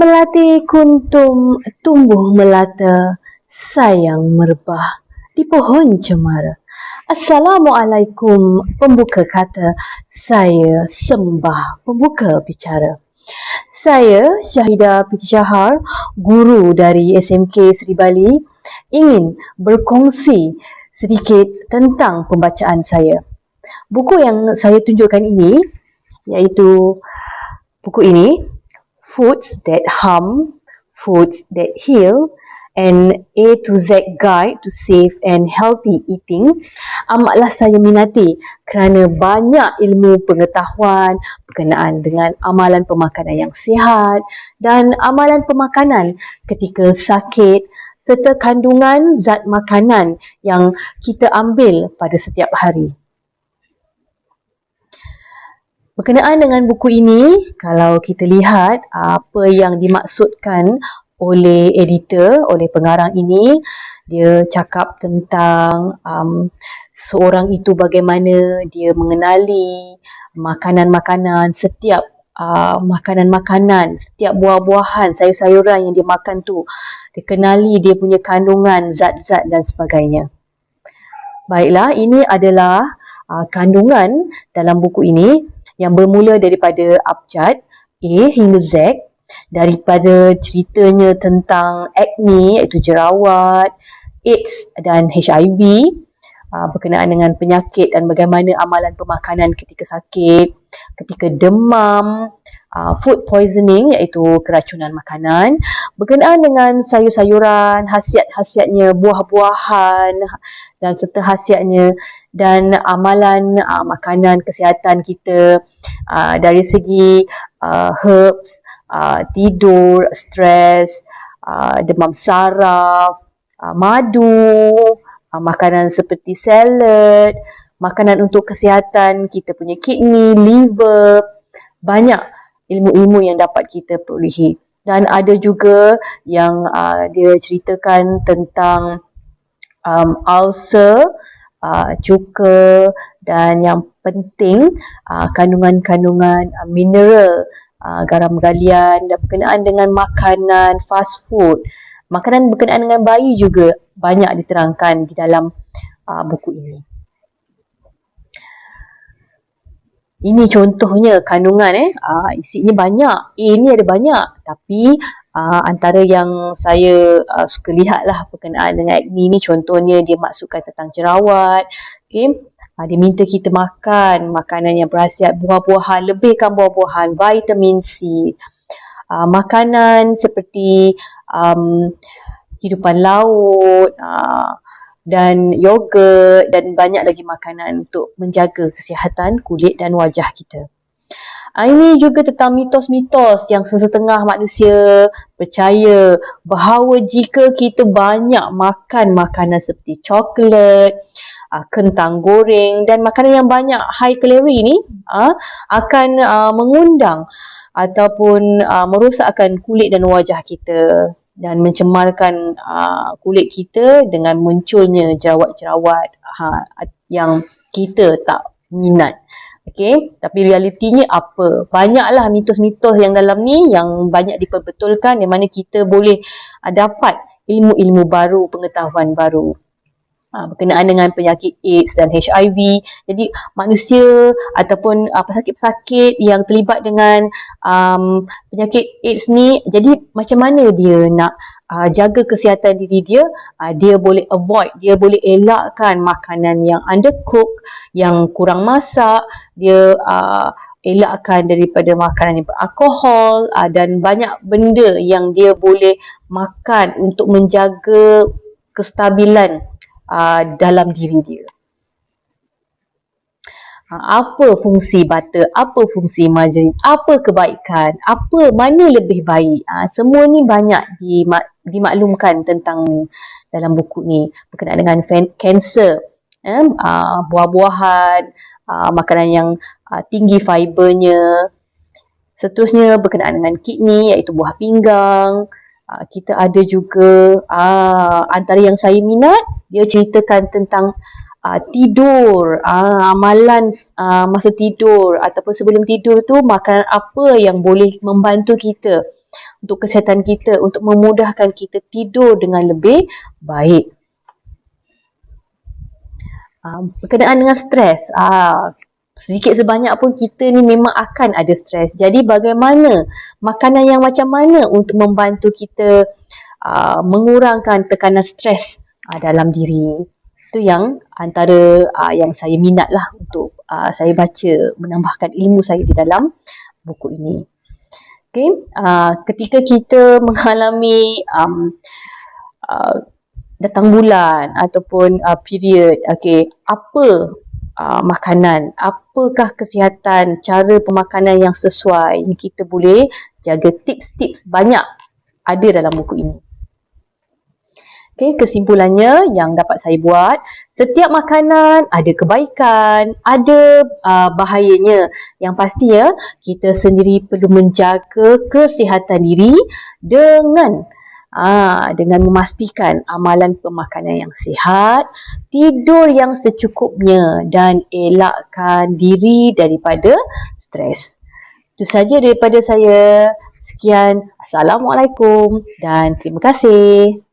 Melati kuntum tumbuh melata, sayang merebah di pohon cemara. Assalamualaikum pembuka kata, saya sembah pembuka bicara. Saya Syahidah Piti Syahar, guru dari SMK Seri Bali, ingin berkongsi sedikit tentang pembacaan saya. Buku yang saya tunjukkan ini iaitu buku ini, Foods That Harm, Foods That Heal, and A to Z Guide to Safe and Healthy Eating. Amatlah saya minati kerana banyak ilmu pengetahuan berkenaan dengan amalan pemakanan yang sihat dan amalan pemakanan ketika sakit serta kandungan zat makanan yang kita ambil pada setiap hari. Berkenaan dengan buku ini, kalau kita lihat apa yang dimaksudkan oleh editor, oleh pengarang ini, dia cakap tentang seorang itu bagaimana dia mengenali makanan-makanan, setiap makanan-makanan, setiap buah-buahan, sayur-sayuran yang dia makan tu, dia kenali dia punya kandungan, zat-zat dan sebagainya. Baiklah, ini adalah kandungan dalam buku ini yang bermula daripada abjad A hingga Z, daripada ceritanya tentang acne iaitu jerawat, AIDS dan HIV, berkenaan dengan penyakit dan bagaimana amalan pemakanan ketika sakit, ketika demam, food poisoning iaitu keracunan makanan, berkenaan dengan sayur-sayuran, khasiat-khasiatnya, buah-buahan dan serta khasiatnya, dan amalan makanan kesihatan kita dari segi herbs, tidur, stres, demam saraf, madu, makanan seperti salad, makanan untuk kesihatan kita punya kidney, liver, banyak ilmu-ilmu yang dapat kita perolehi. Dan ada juga yang dia ceritakan tentang ulcer, cuka, dan yang penting kandungan-kandungan mineral, garam galian, dan berkenaan dengan makanan fast food, makanan berkenaan dengan bayi juga banyak diterangkan di dalam buku ini. Ini contohnya kandungan isinya banyak. A ni ada banyak, tapi antara yang saya suka lihatlah berkenaan dengan acne ni, contohnya dia maksudkan tentang jerawat. Okay? Dia minta kita makan makanan yang berhasiat buah-buahan, lebihkan buah-buahan, vitamin C, makanan seperti hidupan laut, dan yogurt dan banyak lagi makanan untuk menjaga kesihatan kulit dan wajah kita. Ini juga tentang mitos-mitos yang sesetengah manusia percaya bahawa jika kita banyak makan makanan seperti coklat, kentang goreng dan makanan yang banyak high kalori ni akan mengundang ataupun merosakkan kulit dan wajah kita dan mencemarkan kulit kita dengan munculnya jerawat-jerawat yang kita tak minat. Okay? Tapi realitinya apa? Banyaklah mitos-mitos yang dalam ni yang banyak diperbetulkan, di mana kita boleh dapat ilmu-ilmu baru, pengetahuan baru berkenaan dengan penyakit AIDS dan HIV. Jadi manusia ataupun pesakit-pesakit yang terlibat dengan penyakit AIDS ni, jadi macam mana dia nak jaga kesihatan diri dia? Dia boleh avoid, dia boleh elakkan makanan yang undercook, yang kurang masak, dia elakkan daripada makanan yang beralkohol, dan banyak benda yang dia boleh makan untuk menjaga kestabilan dalam diri dia. Apa fungsi butter, apa fungsi margarin, apa kebaikan, mana lebih baik, semua ni banyak dimaklumkan tentang dalam buku ni. Berkenaan dengan kanser, buah-buahan, makanan yang tinggi fibernya. Seterusnya berkenaan dengan kidney iaitu buah pinggang. Kita ada juga antara yang saya minat, dia ceritakan tentang tidur, amalan masa tidur ataupun sebelum tidur tu, makanan apa yang boleh membantu kita untuk kesihatan kita, untuk memudahkan kita tidur dengan lebih baik. Berkenaan dengan stres, sedikit sebanyak pun kita ni memang akan ada stres. Jadi bagaimana, makanan yang macam mana untuk membantu kita mengurangkan tekanan stres dalam diri. Itu yang antara yang saya minat lah untuk saya baca, menambahkan ilmu saya di dalam buku ini. Okay, ketika kita mengalami datang bulan ataupun period, okay, apa makanan, apakah kesihatan, cara pemakanan yang sesuai yang kita boleh jaga, tips-tips banyak ada dalam buku ini. Okay, kesimpulannya yang dapat saya buat, setiap makanan ada kebaikan, ada bahayanya. Yang pasti ya, kita sendiri perlu menjaga kesihatan diri dengan memastikan amalan pemakanan yang sihat, tidur yang secukupnya dan elakkan diri daripada stres. Itu saja daripada saya. Sekian. Assalamualaikum dan terima kasih.